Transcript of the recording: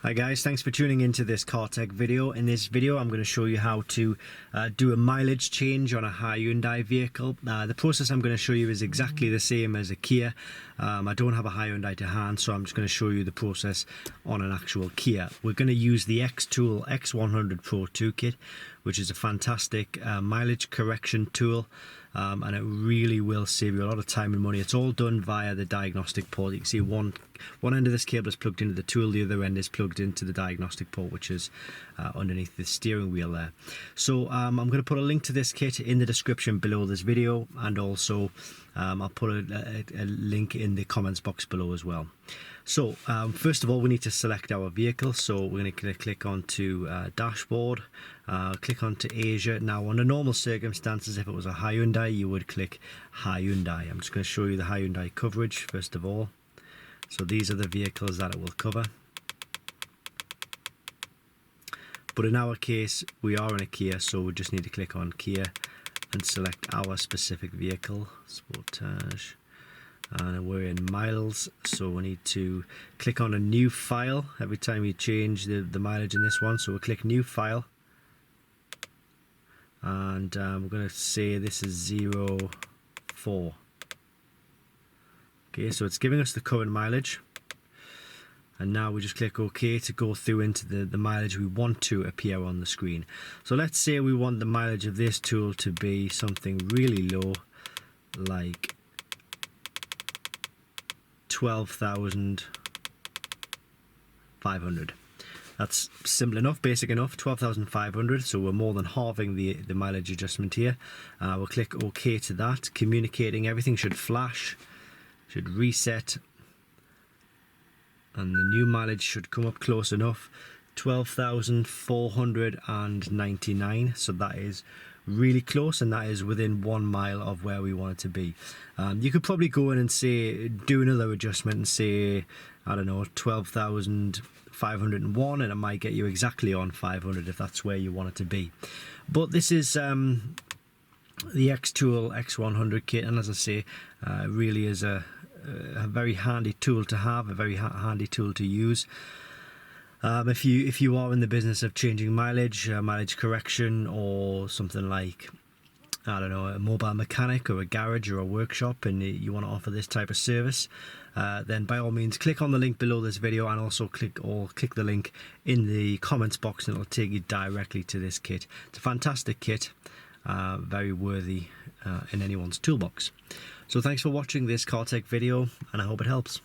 Hi guys, thanks for tuning into this car tech video. In this video I'm going to show you how to do a mileage change on a Hyundai vehicle. The process I'm going to show you is exactly the same as a Kia. I don't have a Hyundai to hand, so I'm just going to show you the process on an actual Kia. We're going to use the Xtool X100 Pro 2 kit, which is a fantastic mileage correction tool. And it really will save you a lot of time and money. It's all done via the diagnostic port. You can see one end of this cable is plugged into the tool, the other end is plugged into the diagnostic port, which is underneath the steering wheel there. So I'm going to put a link to this kit in the description below this video, and also I'll put a link in the comments box below as well. So first of all, we need to select our vehicle. So we're going to click onto dashboard, click onto Asia. Now under normal circumstances, if it was a Hyundai, you would click Hyundai. I'm just going to show you the Hyundai coverage first of all. So these are the vehicles that it will cover. But in our case, we are in a Kia, so we just need to click on Kia and select our specific vehicle, Sportage. And we're in miles, so we need to click on a new file every time you change the mileage in this one. So we'll click new file, and we're going to say this is 04. Okay, so it's giving us the current mileage, and now we just click OK to go through into the mileage we want to appear on the screen. So let's say we want the mileage of this tool to be something really low, like 12,500. That's simple enough, basic enough, 12,500. So we're more than halving the mileage adjustment here. We'll click OK to that. Communicating, everything should flash, should reset, and the new mileage should come up close enough, 12,499. So that is really close, and that is within 1 mile of where we want it to be. You could probably go in and say, do another adjustment and say, I don't know, 12,501, and it might get you exactly on 500 if that's where you want it to be. But this is the Xtool X100 kit, and as I say, really is a very handy tool to have, a very handy tool to use. If you are in the business of changing mileage, mileage correction, or something like, I don't know, a mobile mechanic or a garage or a workshop, and you want to offer this type of service, then by all means click on the link below this video, and also click the link in the comments box, and it'll take you directly to this kit. It's a fantastic kit, very worthy in anyone's toolbox. So thanks for watching this car tech video, and I hope it helps.